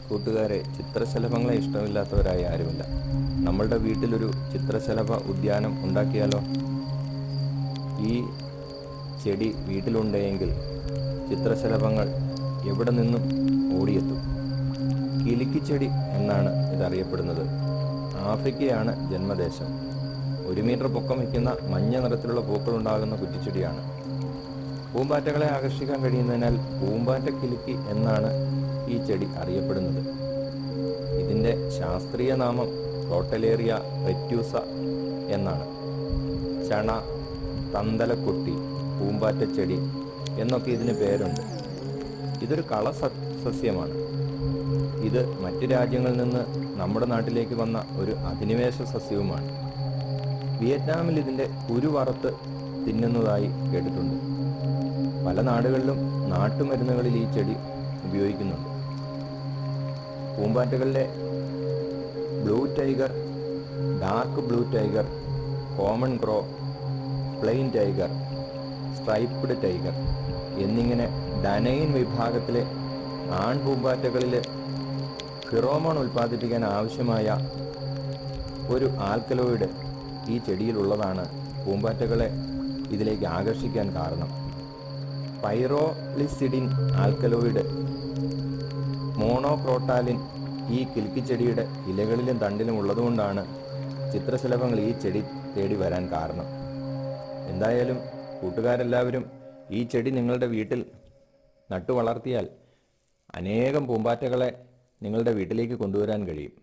കൂട്ടുകാരെ, ചിത്രശലഭങ്ങളെ ഇഷ്ടമില്ലാത്തവരായി ആരുമില്ല. നമ്മളുടെ വീട്ടിലൊരു ചിത്രശലഭ ഉദ്യാനം ഉണ്ടാക്കിയാലോ? ഈ ചെടി വീട്ടിലുണ്ടെങ്കിൽ ചിത്രശലഭങ്ങൾ എവിടെ നിന്നും ഓടിയെത്തും. കിലുക്കിച്ചെടി എന്നാണ് ഇതറിയപ്പെടുന്നത്. ആഫ്രിക്കയാണ് ജന്മദേശം. 1 മീറ്റർ പൊക്കം വയ്ക്കുന്ന മഞ്ഞ നിറത്തിലുള്ള പൂക്കളുണ്ടാകുന്ന കുറ്റിച്ചെടിയാണ്. പൂമ്പാറ്റകളെ ആകർഷിക്കാൻ കഴിയുന്നതിനാൽ പൂമ്പാറ്റ കിലുക്കി എന്നാണ് ഈ ചെടി അറിയപ്പെടുന്നത്. ഇതിൻ്റെ ശാസ്ത്രീയ നാമം ക്രോട്ടലേറിയ റെറ്റ്യൂസ എന്നാണ്. ചണ, തന്തലക്കൊട്ടി, പൂമ്പാറ്റച്ചെടി എന്നൊക്കെ ഇതിന് പേരുണ്ട്. ഇതൊരു സസ്യമാണ്. ഇത് മറ്റ് രാജ്യങ്ങളിൽ നിന്ന് നമ്മുടെ നാട്ടിലേക്ക് വന്ന ഒരു അധിനിവേശ സസ്യവുമാണ്. വിയറ്റ്നാമിൽ ഇതിൻ്റെ കുരു വറുത്ത് തിന്നുന്നതായി കേട്ടിട്ടുണ്ട്. പല നാടുകളിലും നാട്ടുമരുന്നുകളിൽ ഈ ചെടി ഉപയോഗിക്കുന്നുണ്ട്. പൂമ്പാറ്റകളിലെ blue tiger, dark blue tiger, common crow, plain tiger, striped tiger എന്നിങ്ങനെ ഡനൈൻ വിഭാഗത്തിലെ ആൺപൂമ്പാറ്റകളിൽ ഫിറോമോൺ ഉൽപ്പാദിപ്പിക്കാൻ ആവശ്യമായ ഒരു ആൽക്കലോയിഡ് ഈ ചെടിയിലുള്ളതാണ് പൂമ്പാറ്റകളെ ഇതിലേക്ക് ആകർഷിക്കാൻ കാരണം. പൈറോളിസിഡിൻ ആൽക്കലോയിഡ് മോണോക്രോട്ടാലിൻ ഈ കിലുക്കിച്ചെടിയുടെ ഇലകളിലും തണ്ടിലും ഉള്ളതുകൊണ്ടാണ് ചിത്രശലഭങ്ങൾ ഈ ചെടി തേടി വരാൻ കാരണം. എന്തായാലും കൂട്ടുകാരെല്ലാവരും ഈ ചെടി നിങ്ങളുടെ വീട്ടിൽ നട്ടു വളർത്തിയാൽ അനേകം പൂമ്പാറ്റകളെ നിങ്ങളുടെ വീട്ടിലേക്ക് കൊണ്ടുവരാൻ കഴിയും.